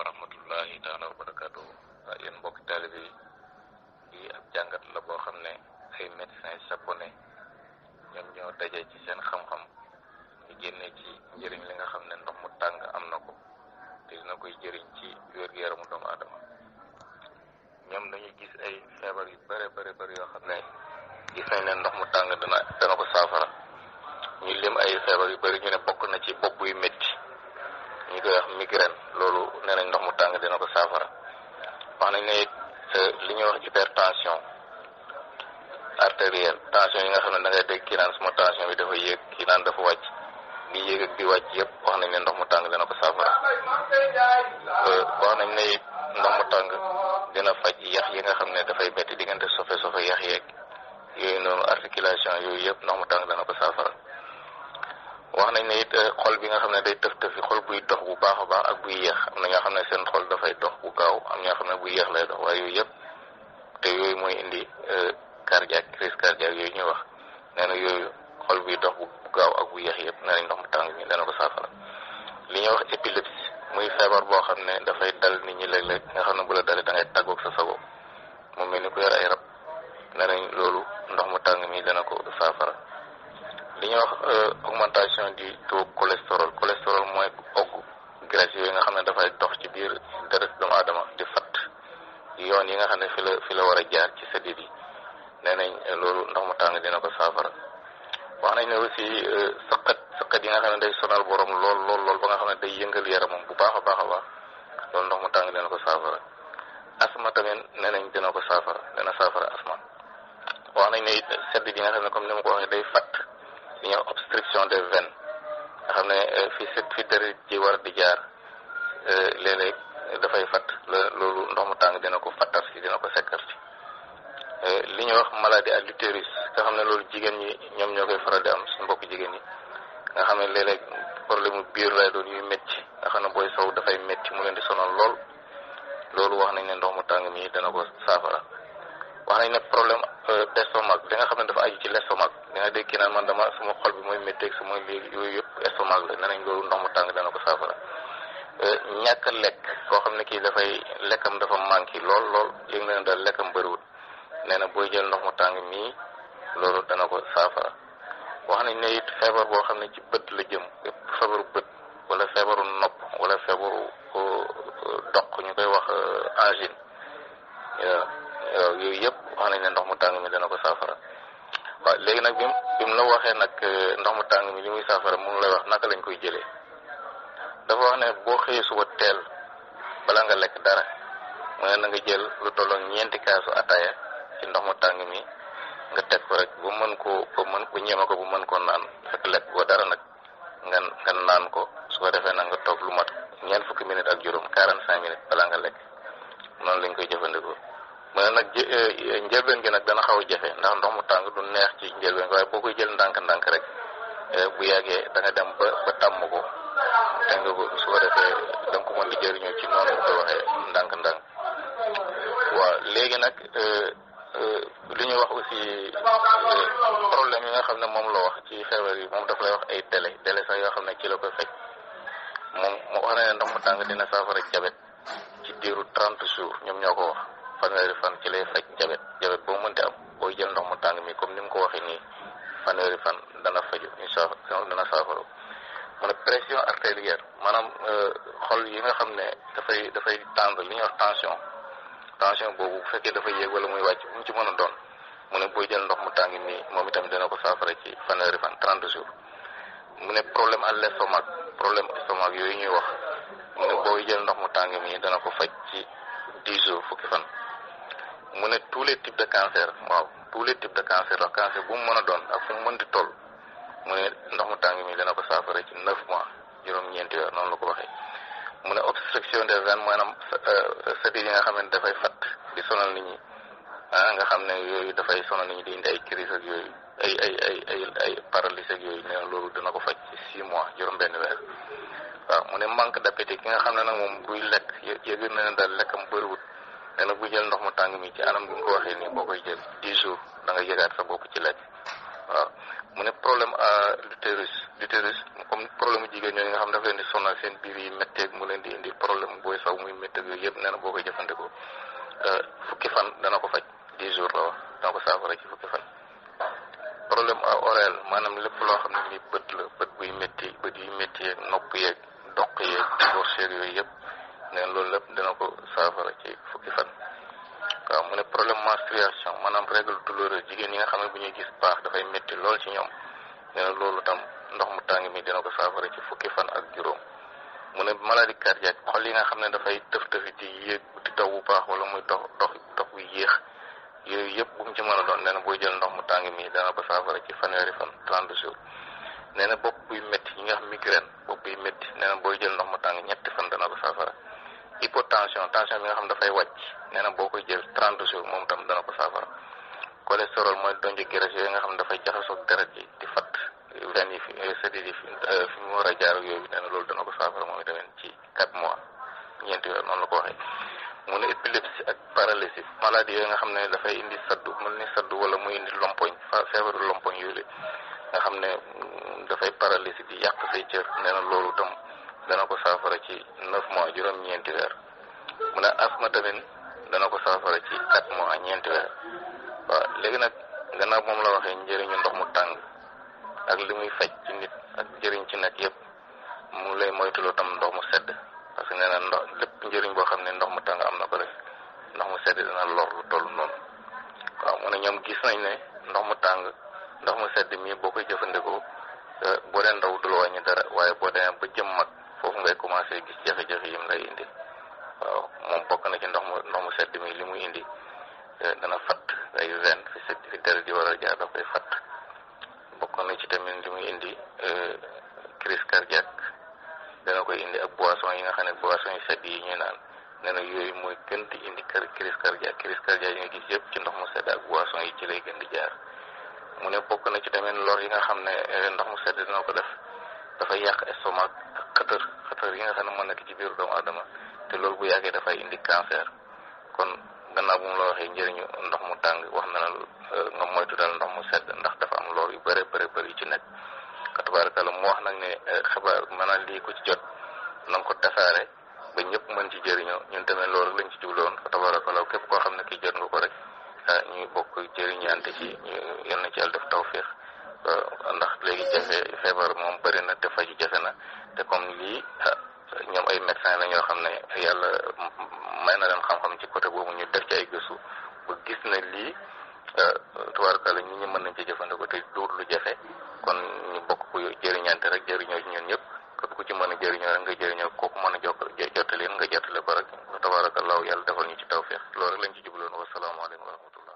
rahmatullahi taala wa barakatuh. Yéen mbokk taalibe yi ab jàngat la boo xam ne ay médecins japonais ñoom ñoo daje ci seen xam-xam ñu génnee ci njëriñ li nga xam ne ndox mu tàng am na ko te dina koy jëriñ ci wér-gu-yaramu doomu aadama. ñoom dañuy gis ay feebar yu bëri yoo xam ne gis nañ ne ndox mu tàng dana ko saafara. ñu lim ay feebar yu bëri ñu ne bokk na ci bopp yu métti ñu koy wax migraine, loolu nee nañ ndox mu tàng dina ko saafara. wax nañ ne li ñuy wax hypertension artérielle, tension yi nga xam ne da ngay dégg kii naan suma tension bi dafa yéeg, kii naan dafa wàcc, bi yéeg ak bi wàcc yëpp wax nañ ne ndox mu tàng dina ko saafara. wax nañ ne ndox mu tàng dina faj yax yi nga xam ne dafay metti diggante sofe yax yeeg yooyu noonu, articulation yooyu yëpp ndox mu tàng dana ko saafara. wax nañ ne it xol bi nga xam ne day tëf-tëfi, xol buy dox bu baax a baax ak buy yéex, am na ñoo xam ne seen xol dafay dox bu gaaw, am ñoo xam ne buy yéex lay dox, waaye yooyu yëpp te yooyu mooy indi cardiaque, crise cardiaque yooyu ñuy wax, nee na yooyu xol buy dox bu gaaw ak bu yéex yëpp nee nañ ndox mu tàng mi dana ko saafara. li ñuy wax épilepsie muy feebar boo xam ne dafay dal nit ñi léeg-léeg nga xam ne bu la dalee da ngay tàggoog sa sago mu mel ni ku yor ay rab, nee nañ loolu ndox mu tàng mi dana ko saafara. li ñuy wax augmentation du taux cholestérol mooy oggu graisse yooyu nga xam ne dafay dox ci biir deret doomu aadama di fatt yoon yi nga xam ne fi la war a jaar ci sëdit yi, nee nañ loolu ndox mu tàng dina ko saafara. wax nañ ne aussi sëqat yi nga xam ne day sonal borom lool ba nga xam ne day yëngal yaramam bu baax a baax loolu ndox mu tàng dina ko saafara. asma tamit nee nañ dina ko saafara, dina saafara asma. wax nañ ne it sedd yi nga xam ne comme ni ma ko waxee day fatt li ñuy wax obstruction des veines nga xam ne fi deret ji war di jaar léeg-léeg dafay fatt, loolu ndox mu tàng dina ko fattar si, dina ko sekkar si. li ñuy wax maladie à l'utérus nga xam ne loolu jigéen ñi ñoom ñoo koy faral di am, suñu mbokk jigéen ñi nga xam ne léeg-léeg problème mu biir lay doon yuy métti nga xam ne booy sow dafay métti mu leen di sonal loolu wax nañ ne ndox mu tàng mi dana ko saafara. wax nañ ne problème d'estomac li nga xam ne dafa aju ci l'estomac, da nga dégg kii naan man suma xol bi mooy métteeg su mooy léegi yooyu yëpp estomac la, nee nañ loolu ndox mu tàng dana ko saafara. ñàkk lekk koo xam ne kii dafay lekkam dafa manqué lool yëg na ne daal lekkam bëriwul, nee na booy jël ndox mu tàng mii loolu dana ko saafara. wax nañ ne it feebar boo xam ne ci bët la jëm, feebaru bët wala feebaru nopp wala feebaru doq ñu koy wax angine, yooyu yëpp wax nañ ne ndox mu tàng mi dana ko saafara. waaw léegi nag bi mu la waxee nag ndox mu tàng mi li muy saafara mu ngi lay wax naka lañ koy jëlee. dafa wax ne boo xëyee suba teel bala nga lekk dara mu ne na nga jël lu tolloon 4 kaasu ataaya ci ndox mu tàng mi nga teg ko rek bu ñeema ko bu mën koo naan, fekk lekk boo dara nag nga naan ko, su ko defee nag nga toog lu mat 20 minutes ak juróom 45 minutes balaa nga lekk. noonu lañ koy jëfandikoo. mu ne nag njëlbeen gi nag dana xaw a jafe ndax ndox mu tàng du neex ci njëlbeen, waaye boo koy jël ndànk-ndànk rek bu yàggee da nga dem ba tàmm ko, te nga ko su ko defee da nga ko mën di jëriñoo ci noonu nga koy waxee ndànk-ndànk. waaw léegi nag li ñu wax aussi problème yi nga xam ne moom la wax ci feebar yi, moom daf lay wax ay délai sax yoo xam ne ci la koy faj. moom mu wax na ne ndox mu tàng dina saafara jabet ci diiru 30 jours, ñoom ñoo ko wax fanweeri fan ci lay faj jabet boo mënti am booy jël ndox mu tàng mi comme ni mu ko waxee nii fanweeri fan dana faju incha allah dana saafara. mu ne pression artérielle maanaam xol yi nga xam ne dafay tendre, li ñuy wax tension boobu bu fekkee dafa yéeg wala muy wàcc bu mu ci mën a doon, mu ne booy jël ndox mu tàng mi moom itam dina ko saafara ci fanweeri fan 30 jours. mu ne problème à l'estomac yooyu ñuy wax, mu ne booy jël ndox mu tàng mi dana ko faj ci 10 jours fukki fan. mu ne tous les types de cancer, tous les types de cancer la cancer bu mu mën a doon ak fu mu mën di toll, mu ne ndox mu tàng mi dana ko saafara ci 9 mois juróom-ñeenti weer, noonu la ko waxee. mu ne obstruction des veines maanaam sëdit yi nga xam ne dafay fatt di sonal nit ñi, nga xam ne yooyu dafay sonal nit ñi di indi ay crise ak yooyu ay paralysie ak yooyu, nee na loolu dina ko faj ci 6 mois juróom-benn weer. waaw mu ne manque d'appétit ki nga xam ne nag moom buy lekk yëg na ne daal lekkam bëriwut, nee na bu jël ndox mu tàng mi ci anam bi nga ko waxee nii boo koy jël 10 jours da nga yëgaat sa bopp ci lekk. waaw mu ne problème à l'utérus l'utérus comme problème mu jigéen ñooñu nga xam dafa leen di sonal seen biir yi métteeg mu leen di indi problème booy saw muy métteeg yooyu yëpp nee na boo koy jëfandikoo fukki fan dana ko faj 10 jours la wax dana ko saafara ci fukki fan. problème oral maanaam lépp loo xam ne ni bët la bët buy métti bët yi métti yeeg nopp yeeg doq yeeg gorge yeeg yooyu yëpp nee na loolu lépp dana ko saafara ci fukki fan. waaw mu ne problème menstruation maanaam règle douloureuse jigéen ñi nga xam ne bu ñuy gis baax dafay métti lool ci ñoom nee na loolu tam ndox mu tàng mi dina ko saafara ci fukki fan ak juróom. mu ne maladie cardiaque xol yi nga xam ne dafay tëf-tëfi di yéeg di daw bu baax wala muy dox bu yéex yooyu yëpp bu mu ci mën a doon nee na booy jël ndox mu tàng mi dana ko saafara ci fanweeri fan 30 jours. nee na bopp buy métti yi nga xam migraine bopp buy métti nee na booy jël ndox mu tàng ñetti fan dana ko saafara. hypotension tension bi nga xam dafay wàcc nee na boo koy jël 30 jours moom tam dana ko saafara. cholestérol mooy donje graisse yooyu nga xam ne dafay jaxasoo deret yi di fatt veine yi fi mu war a jaar yooyu nee na loolu dana ko saafara moom itamit ci 4 mois ñeenti weer noonu la ko waxee. mu ne épilepsie ak paralysie maladie yooyu nga xam ne dafay indi saddu mel ni saddu wala muy indi lompoñ feebaru lompoñ yooyu nga xam ne dafay paralysie di yàq say cër nee na loolu tam dana ko saafara ci 9 mois juróom-ñeenti weer. mu ne asthme tamit dana ko saafara ci 4 mois ñeenti weer. waaw léegi nag gannaaw moom la waxee njëriñu ndox mu tàng ak li muy faj ci nit ak njëriñ ci nekk yëpp mu lay moytuloo tam ndox mu sedd parce que nee na ndox lépp njëriñ boo xam ne ndox mu tàng am na ko rek ndox mu sedd dina lor lu toll noonu. waaw mu ne ñoom gis nañ ne ndox mu tàng ndox mu sedd mii boo koy jëfandikoo boo dee ndaw du la wàññi dara waaye boo demee ba jëm mag foofu ngay commencé gis jafe-jafe yi mu lay indi. waaw moom bokk na ci ndox mu sedd mi li muy indi dana fatt ay veine fi deret di war a jaar daf koy fatt. bokk na ci tamit li muy indi crise cardiaque dana koy indi ak boisson yi nga xam ne boisson yu sedd yi ñuy naan nee na yooyu mooy gën di indi crise cardiaque yi nga gis yëpp ci ndox mu sedd ak boisson yi ci lay gën di jaar. mu ne bokk na ci tamit lor yi nga xam ne ndox mu sedd dina ko def dafay yàq estomac ak xëtër yi nga xam ne moo nekk ci biiru doomu adama te loolu bu yàggee dafay indi cancer. kon gannaaw bu mu la waxee njëriñu ndox mu tàng wax na la nga moytu daal ndox mu sedd ndax dafa am lor yu bëri yu ci nekk. tabaarkalla mu wax nag ne xabaar maanaam lii ku ci jot na nga ko tasaare ba ñëpp mën ci jëriñoo ñun tamit loolu lañ ci jubloon tabaarkalla képp koo xam ne kii jot nga ko rek ñuy bokk jëriñante ci yal na ci yàlla def tawfiix ndax léegi feebar moom bëri na te faju jafe na te comme lii ñoom ay médecin la ñoo xam ne yàlla may na leen xam-xam ci côté boobu ñu def ci ay gëstu ba gis na lii tabaarkalla ñi mën nañ ci jëfandikoo te duur lu jafe kon ñu bokk ku jëriñante rek jëriñoo ci ñun ñëpp képp ku ci mën a jëriñoo rek nga jëriñoo kooku mën a jottali nga jottale ko rek tabaarakallahu yàlla defal ñu ci tawfiix loolu rek lañ ci jubloon wasalaamaaleykum wa rahmatullah